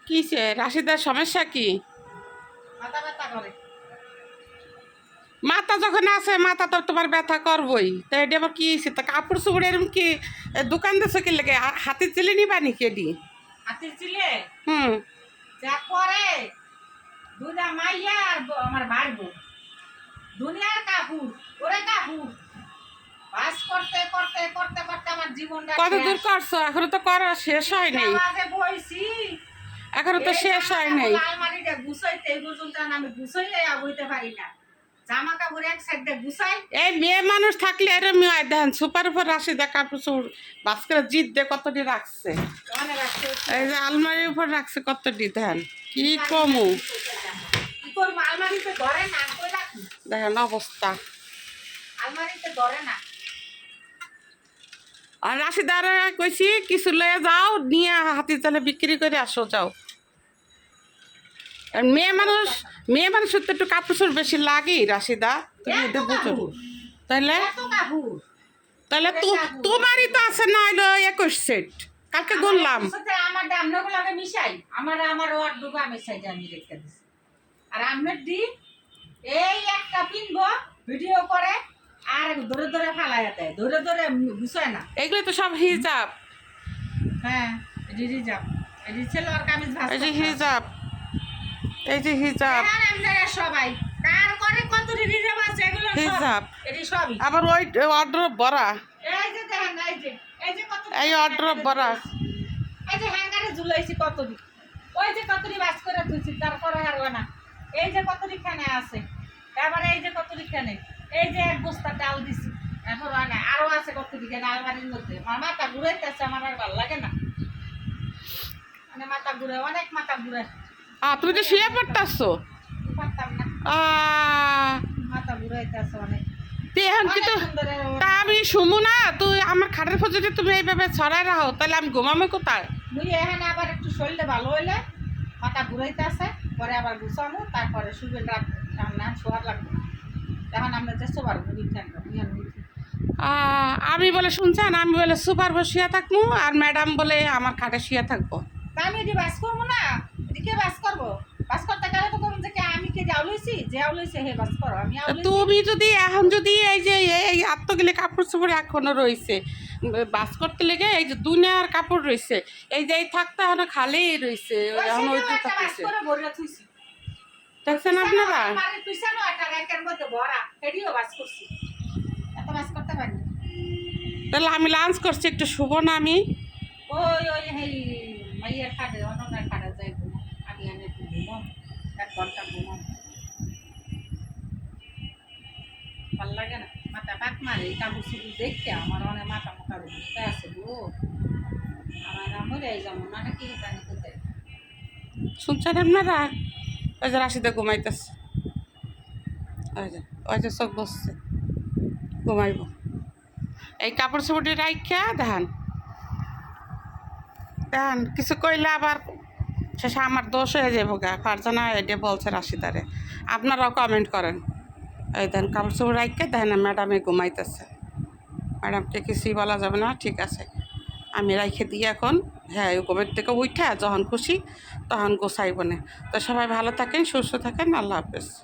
কিসে রাশিদার সমস্যা কি? মাথা ব্যথা করে। মাথা যখন আছে মাথা তো তোমার ব্যথা করবই, তাই এটা আবার কি হয়েছে? তা কাপড় চোপড় এরকম কি দোকান দেশে কি লাগে হাতে চিলে নিবা নাকি এডি? হাতির চিলে হুম। যা করে দুটা মাইয়া আর আমার ভাইবো দুনিয়ার কাপুর ওরে কাপুর বাস করতে করতে করতে করতে আমার জীবনটা কত দূর করছো? এখনো তো করা শেষ হয় নাই। বাজে বইছি এখনো তো শেষ হয় নাই। আলমারিটা গুছাইতে এই পর্যন্ত আমি গুছাইলে বইতে পারি না। জামা কাপড় এক সাইডে গুছাই। এই মেয়ে মানুষ থাকলে এরম হয়, দেখেন সুপার উপর রাশিদা কাপড় চোপড় বাস করে জিদ দিয়ে কতটি রাখছে। এই যে আলমারির উপর রাখছে কতটি, দেখেন কি কমু। কি করবো আলমারিতে ধরে না কই রাখি দেখেন অবস্থা। আলমারিতে ধরে না। আর রাশিদারে কইছি কিছু লয়ে যাও, নিয়ে হাতির চালে বিক্রি করে আসো যাও। আর মেয়ে মানুষের তো একটু কাপড় চোপড় বেশি লাগেই রাশিদা, তুমি এটা বুঝো। তাহলে তাহলে তোমারই তো আছে না হইলো 21 সেট, কালকে গুনলাম। আমার দামগুলোকে মিশাই আমার ওর দুগা মিশাই আমি রেখে দিছি। আর আমের দি এই একটা পিনবো ভিডিও করে আর ধরে ধরে ফালাইয়া দেয়, ধরে ধরে গুছায় না। এগুলো তো সব হিজাব। হ্যাঁ এটি হিজাব, এটি ছেলে আর কামিজ ভাজ। এই যে হিজাব, এই যে হিজাব আপনারা সবাই কার করে কত হিজাব আছে এগুলো হিজাব। এটি সবই আবার ওই অর্ডার ভরা, এই যে দেখেন এই যে কত এই অর্ডার ভরা। এই যে হ্যাঙ্গারে ঝুলাইছি কতটি, ওই যে কতটি বাস করে তুলছি তারপরে আর না। এই যে কতটি খানে আছে, এবারে এই যে কতটি খানে, এই যে এক বস্তা ডাল দিছি এখন না আরো আছে কতটি খানে আলমারির মধ্যে। আমার মাথা ঘুরাইতেছে, আমার আর ভালো লাগে না, মানে মাথা ঘুরে অনেক মাথা ঘুরে। তুমি তো শুয়ে পড়তাছো। পারতাম না, মাথা ঘুরাইতেছে অনেক। এখন কিন্তু তা আমি শুমু না, তুই আমার খাটের উপর যদি তুমি এইভাবে ছড়াই রাখো তাহলে আমি ঘুমাবো কোথায়? মুই এখানে আবার একটু শরীরটা ভালো হইলে মাথা ঘুরাইতেছে, পরে আবার গুছানো, তারপরে শুবেন রাত না শোয়ার লাগবে না। এখন আমরা যে শোবার আমি বলে শুনছেন, আমি বলে সুপার বসিয়া থাকবো আর ম্যাডাম বলে আমার খাটে শুয়ে থাকবো। তা আমি এটি বাস করবো না, এদিকে বাস করবো। বাস করতে গেলে তো করবো যে আমি কে যাও লইছি, যে লইছে হে বাস করো। আমি তুমি যদি এখন যদি এই যে এই আত্মগেলে কাপড় চোপড় এখনো রয়েছে বাস করতে লেগে, এই যে দুনিয়ার কাপড় রয়েছে, এই যে এই থাকতে এখন খালি রয়েছে, এখন ওই থাকতেছে। দেখছেন আপনারা? তাহলে আমি লাঞ্চ করছি, একটু শুভ না আমি। ওই ওই এই মাইয়ার খাটে অননার খাটে যাই ঘুমো, আমি এনে একটু ঘুমো, 1 ঘন্টা ঘুমো, ভাল লাগে না। মাথা পাক মারে এই কাপড় চুপড় দেখতে আমার অনেক মাথা মাথা ঘুরতে আছে গো। আমার আমরে এই যেমন মানে কি জানি কোথায়। শুনছেন আপনারা? ওই যে রাশিদা ঘুমাইতেছে, ওই যে চোখ বসছে, ঘুমাইব। এই কাপড় চোপড়ি রাইখা দেখান দেখান, কিছু কইলে আবার শেষে আমার দোষ হয়ে যাবো গা। ফারজানা এটা বলছে রাশিদারে, আপনারাও কমেন্ট করেন। এই দেন কাপড় চোপড় রাইখা দেখেন ম্যাডামে ঘুমাইতেছে, ম্যাডামকে কিছুই বলা যাবে না, ঠিক আছে। আমি রাইখে দিই এখন। হ্যাঁ, ঘুমের থেকে উঠা যখন খুশি তখন গোছাইব না। তো সবাই ভালো থাকেন, সুস্থ থাকেন, আল্লাহ হাফেজ।